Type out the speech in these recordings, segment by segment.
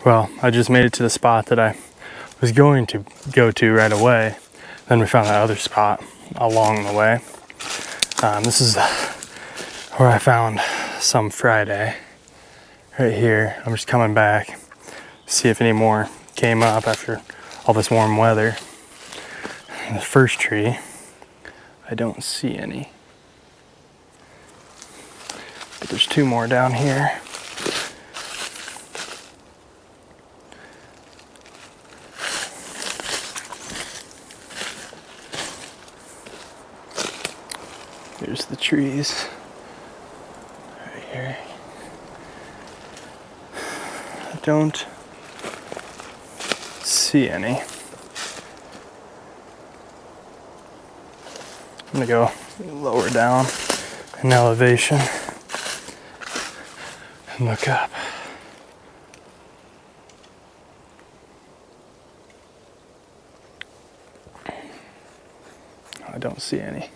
Well, I just made it to the spot that I was going to go to right away. Then we found that other spot along the way. This is where I found some Friday, right here. I'm just coming back, see if any more came up after all this warm weather. And the first tree, I don't see any. But there's two more down here. Here's the trees right here. I don't see any. I'm gonna go lower down in elevation and look up. I don't see any.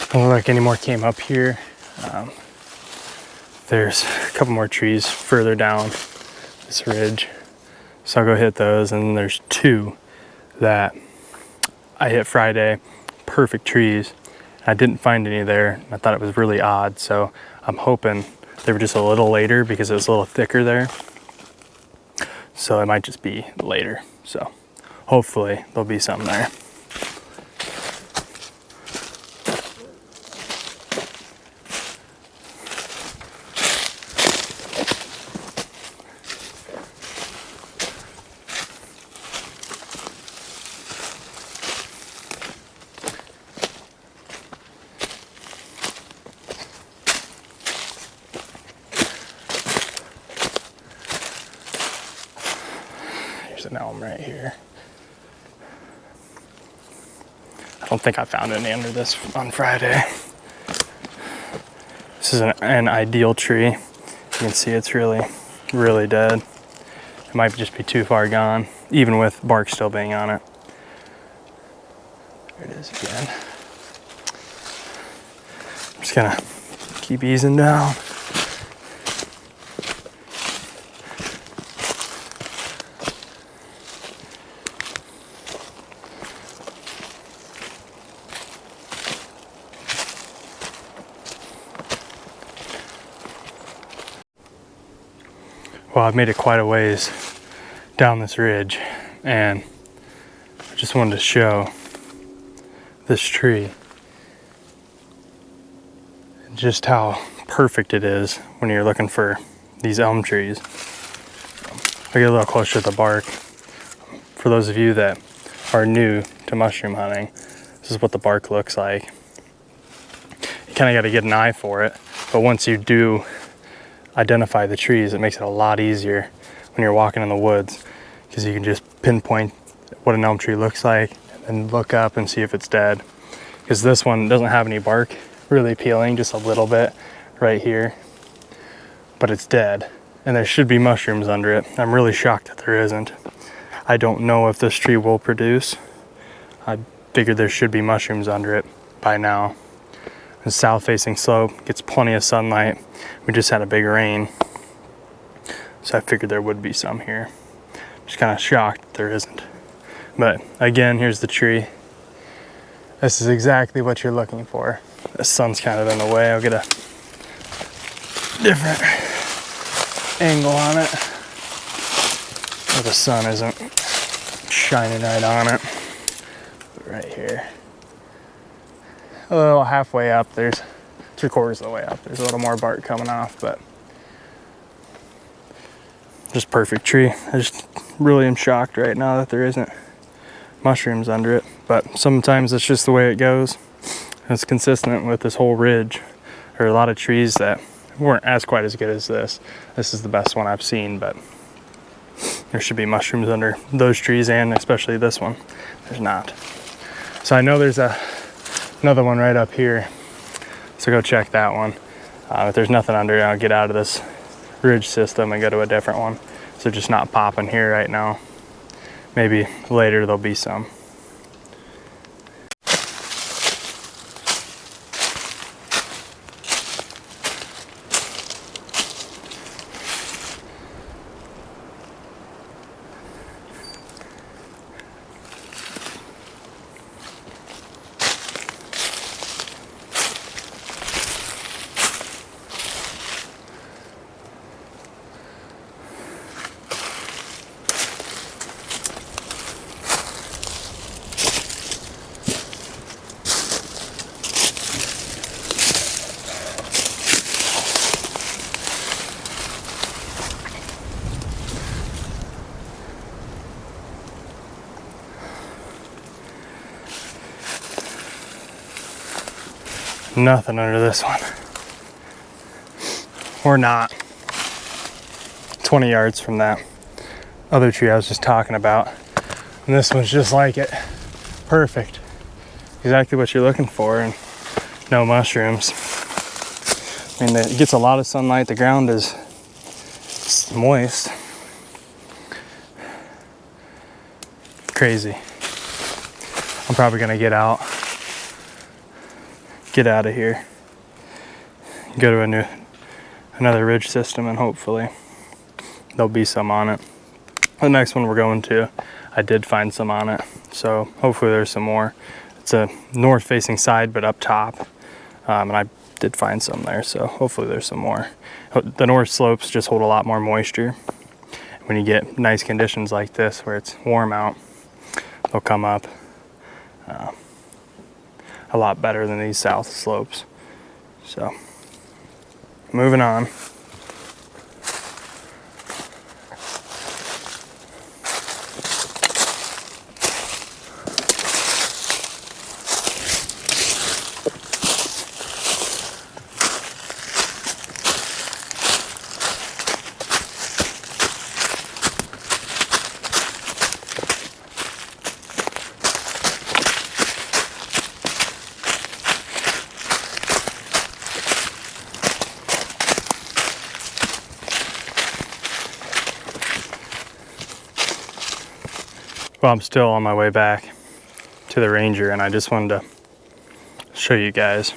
Doesn't look like any more came up here. There's a couple more trees further down this ridge, so I'll go hit those. And then there's two that I hit Friday, perfect trees. I didn't find any there. I thought it was really odd, so I'm hoping they were just a little later because it was a little thicker there. So it might just be later. So hopefully there'll be something there. There's an elm right here. I don't think I found any under this on Friday. This is an ideal tree. You can see it's really dead. It might just be too far gone, even with bark still being on it. There it is again. I'm just gonna keep easing down. Well, I've made it quite a ways down this ridge, and I just wanted to show this tree and just how perfect it is when you're looking for these elm trees. I'll get a little closer to the bark. For those of you that are new to mushroom hunting, this is what the bark looks like. You kind of got to get an eye for it, but once you do identify the trees, it makes it a lot easier when you're walking in the woods, because you can just pinpoint what an elm tree looks like and look up and see if it's dead. Because this one doesn't have any bark really peeling, just a little bit right here, but it's dead and there should be mushrooms under it. I'm really shocked that there isn't. I don't know if this tree will produce. I figured there should be mushrooms under it by now. The south facing slope gets plenty of sunlight. We just had a big rain, so I figured there would be some here. Just kind of shocked there isn't. But again, here's the tree. This is exactly what you're looking for. The sun's kind of in the way. I'll get a different angle on it where the sun isn't shining right on it. But right here, a little halfway up, there's 3/4 of the way up. There's a little more bark coming off, but just perfect tree. I just really am shocked right now that there isn't mushrooms under it, but sometimes it's just the way it goes. It's consistent with this whole ridge. There are a lot of trees that weren't as quite as good as this. This is the best one I've seen, but there should be mushrooms under those trees, and especially this one. There's not. So I know there's another one right up here, so go check that one. If there's nothing under it, I'll get out of this ridge system and go to a different one. So just not popping here right now. Maybe later there'll be some. Nothing under this one. Or not. 20 yards from that other tree I was just talking about. And this one's just like it. Perfect. Exactly what you're looking for, and no mushrooms. I mean, it gets a lot of sunlight. The ground is moist. Crazy. I'm probably gonna get out of here, go to another ridge system, and hopefully there'll be some on it. The next one we're going to, I did find some on it, so hopefully there's some more. It's a north facing side but up top, and I did find some there, so hopefully there's some more. The north slopes just hold a lot more moisture. When you get nice conditions like this where it's warm out, they'll come up a lot better than these south slopes. So moving on. Well, I'm still on my way back to the Ranger, and I just wanted to show you guys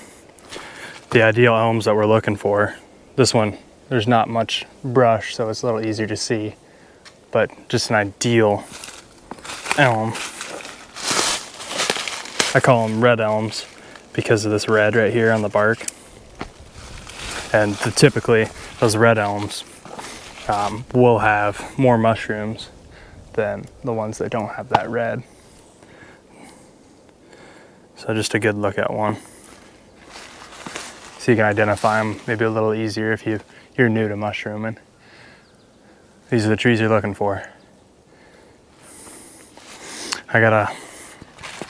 the ideal elms that we're looking for. This one, there's not much brush, so it's a little easier to see, but just an ideal elm. I call them red elms because of this red right here on the bark. And typically, those red elms will have more mushrooms than the ones that don't have that red. So just a good look at one. So you can identify them maybe a little easier if you're new to mushrooming. These are the trees you're looking for. I gotta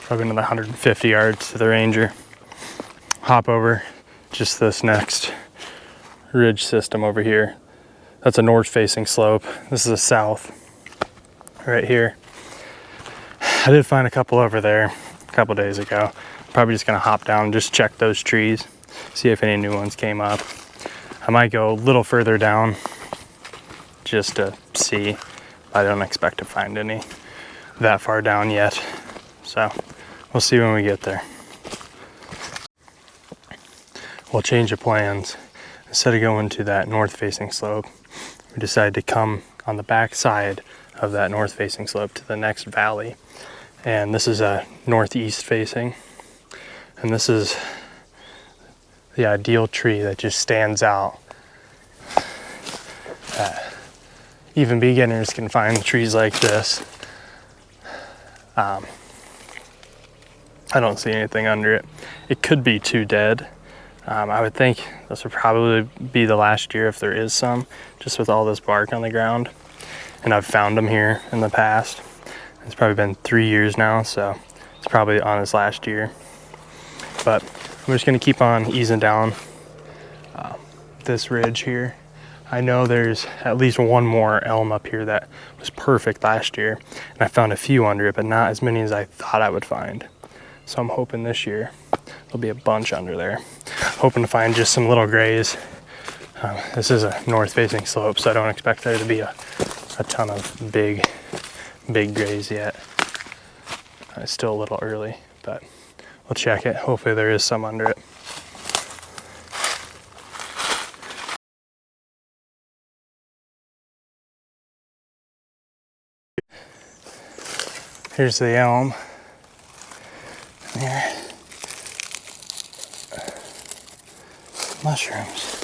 probably another 150 yards to the Ranger. Hop over just this next ridge system over here. That's a north facing slope. This is a south. Right here. I did find a couple over there a couple days ago. Probably just gonna hop down and just check those trees, see if any new ones came up. I might go a little further down just to see. I don't expect to find any that far down yet. So we'll see when we get there. We'll change of plans. Instead of going to that north facing slope, we decided to come on the back side of that north facing slope to the next valley. And this is a northeast facing. And this is the ideal tree that just stands out. Even beginners can find trees like this. I don't see anything under it. It could be too dead. I would think this would probably be the last year if there is some, just with all this bark on the ground. And I've found them here in the past. It's probably been 3 years now, so it's probably on its last year. But I'm just gonna keep on easing down this ridge here. I know there's at least one more elm up here that was perfect last year, and I found a few under it, but not as many as I thought I would find. So I'm hoping this year there'll be a bunch under there. Hoping to find just some little grays. This is a north facing slope, so I don't expect there to be a ton of big grays yet. It's still a little early, but we'll check it. Hopefully there is some under it. Here's the elm. There. Mushrooms.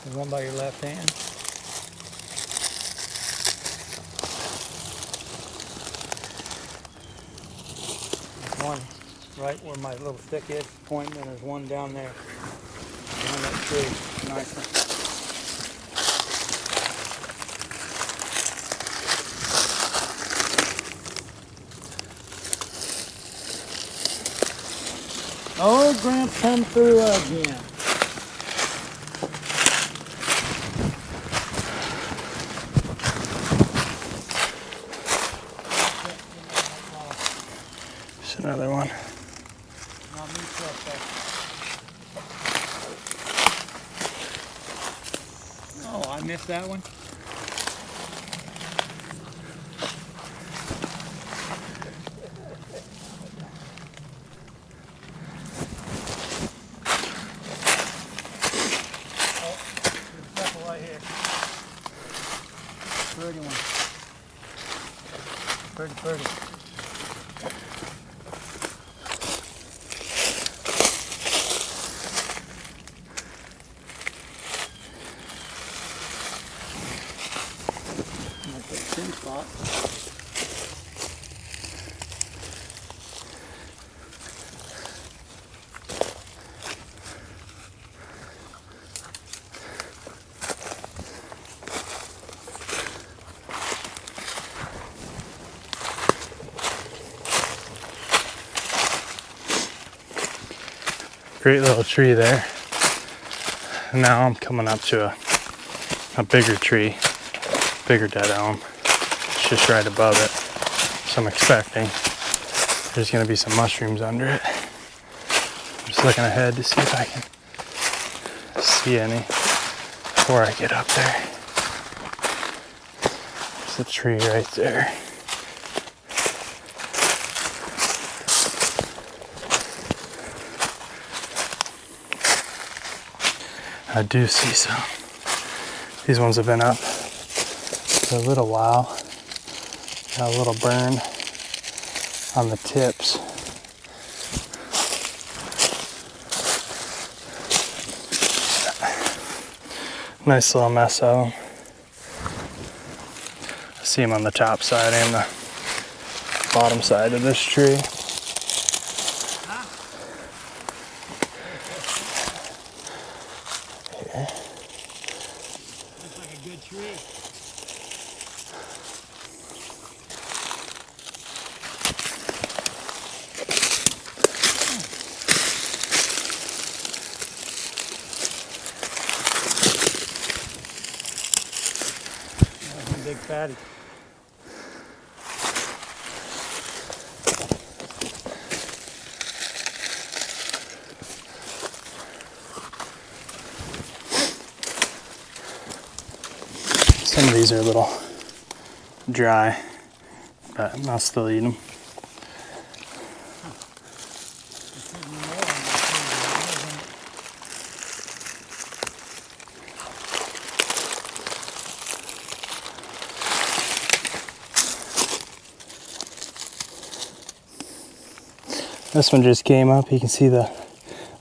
There's one by your left hand. one right where my little stick is pointing, and there's one down there. Behind that tree. Nice one. Oh, Gramps come through again. There's another one. Not me, oh, I missed that one. Pretty one. Pretty. That's a thin spot. Great little tree there. Now I'm coming up to a bigger tree, bigger dead elm. It's just right above it. So I'm expecting there's gonna be some mushrooms under it. I'm just looking ahead to see if I can see any before I get up there. There's a tree right there. I do see some. These ones have been up for a little while. Got a little burn on the tips. Nice little mess of them. I see them on the top side and the bottom side of this tree. Tree. Big fatty. Some of these are a little dry, but I'll still eat them. This one just came up. You can see the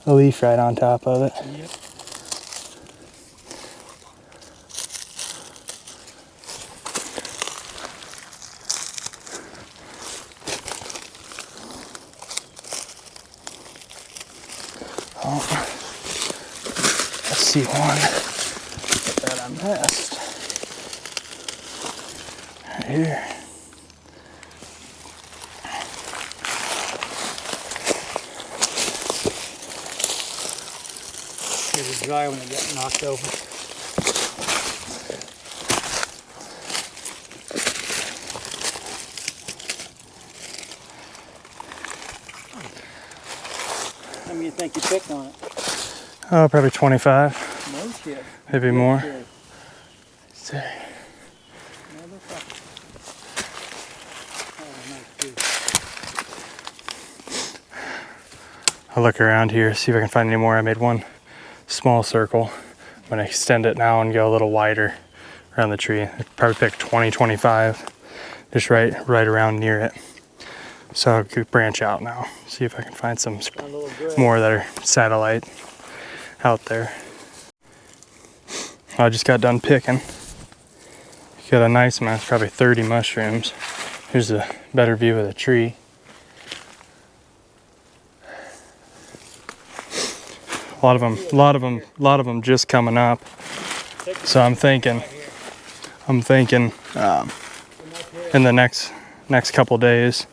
leaf right on top of it. Yep. Oh, I see one that I missed. Right here. It was dry when it got knocked over. How many do you think you picked on it? Oh, probably 25. No shit. Maybe more. Shit. Let's see. Motherfucker. Oh, nice too. I'll look around here, see if I can find any more. I made one small circle. I'm gonna extend it now and go a little wider around the tree. I probably picked 20, 25, just right around near it. So I'll could branch out now, see if I can find some more that are satellite out there. I just got done picking. Got a nice amount, probably 30 mushrooms. Here's a better view of the tree. A lot of them just coming up. So I'm thinking in the next couple days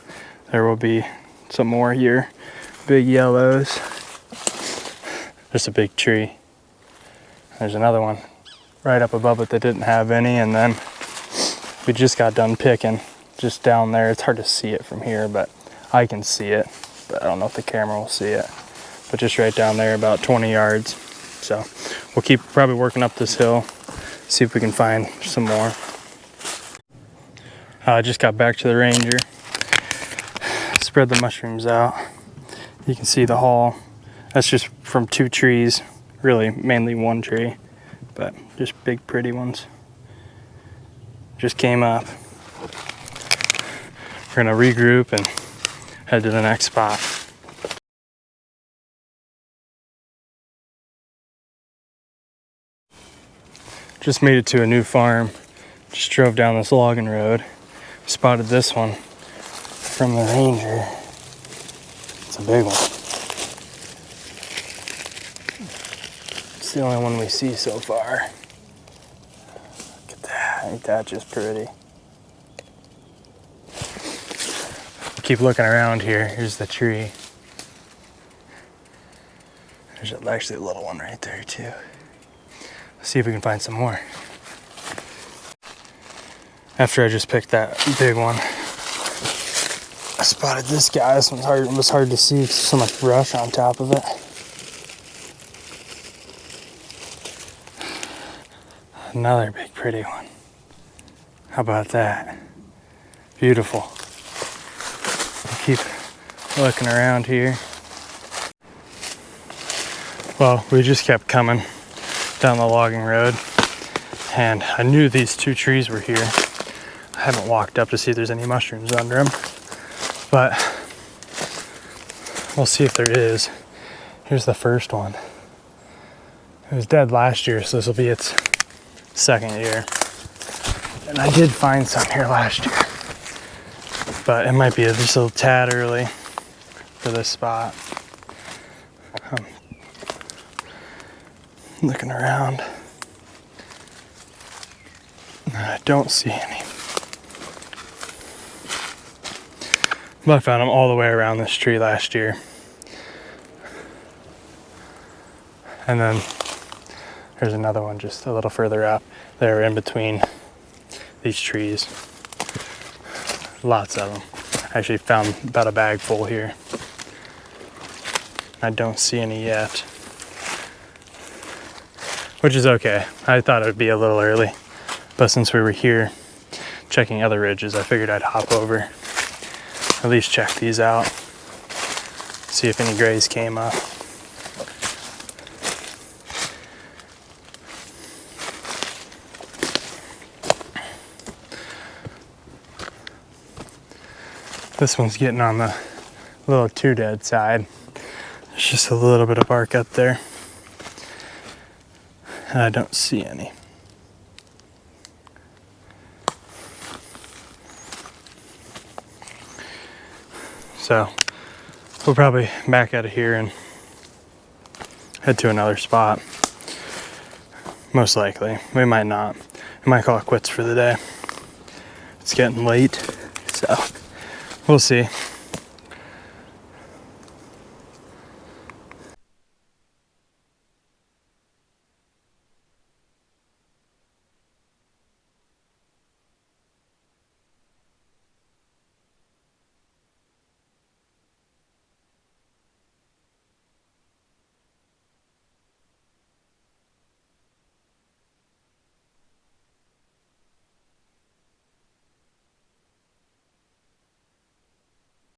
there will be some more here. Big yellows. There's a big tree. There's another one right up above it that didn't have any, and then we just got done picking just down there. It's hard to see it from here, but I can see it, but I don't know if the camera will see it. But just right down there, about 20 yards. So we'll keep probably working up this hill, see if we can find some more. I just got back to the Ranger. Spread the mushrooms out. You can see the haul. That's just from 2 trees, really mainly 1 tree, but just big pretty ones. Just came up. We're gonna regroup and head to the next spot. Just made it to a new farm. Just drove down this logging road. Spotted this one from the Ranger. It's a big one. It's the only one we see so far. Look at that. Ain't that just pretty? Keep looking around here. Here's the tree. There's actually a little one right there too. Let's see if we can find some more. After I just picked that big one, I spotted this guy. This one's hard. It was hard to see because there's so much brush on top of it. Another big pretty one. How about that? Beautiful. Keep looking around here. Well, we just kept coming down the logging road, and I knew these 2 trees were here. I haven't walked up to see if there's any mushrooms under them, but we'll see if there is. Here's the first one. It was dead last year, so this will be its 2nd year. And I did find some here last year, but it might be just a little tad early for this spot. Looking around, I don't see any. But I found them all the way around this tree last year. And then there's another one just a little further up. They're in between these trees. Lots of them. I actually found about a bag full here. I don't see any yet, which is okay. I thought it would be a little early, but since we were here checking other ridges, I figured I'd hop over, at least check these out, see if any grays came up. This one's getting on the little too dead side. There's just a little bit of bark up there. And I don't see any. So we'll probably back out of here and head to another spot. Most likely. We might not. We might call it quits for the day. It's getting late, so we'll see.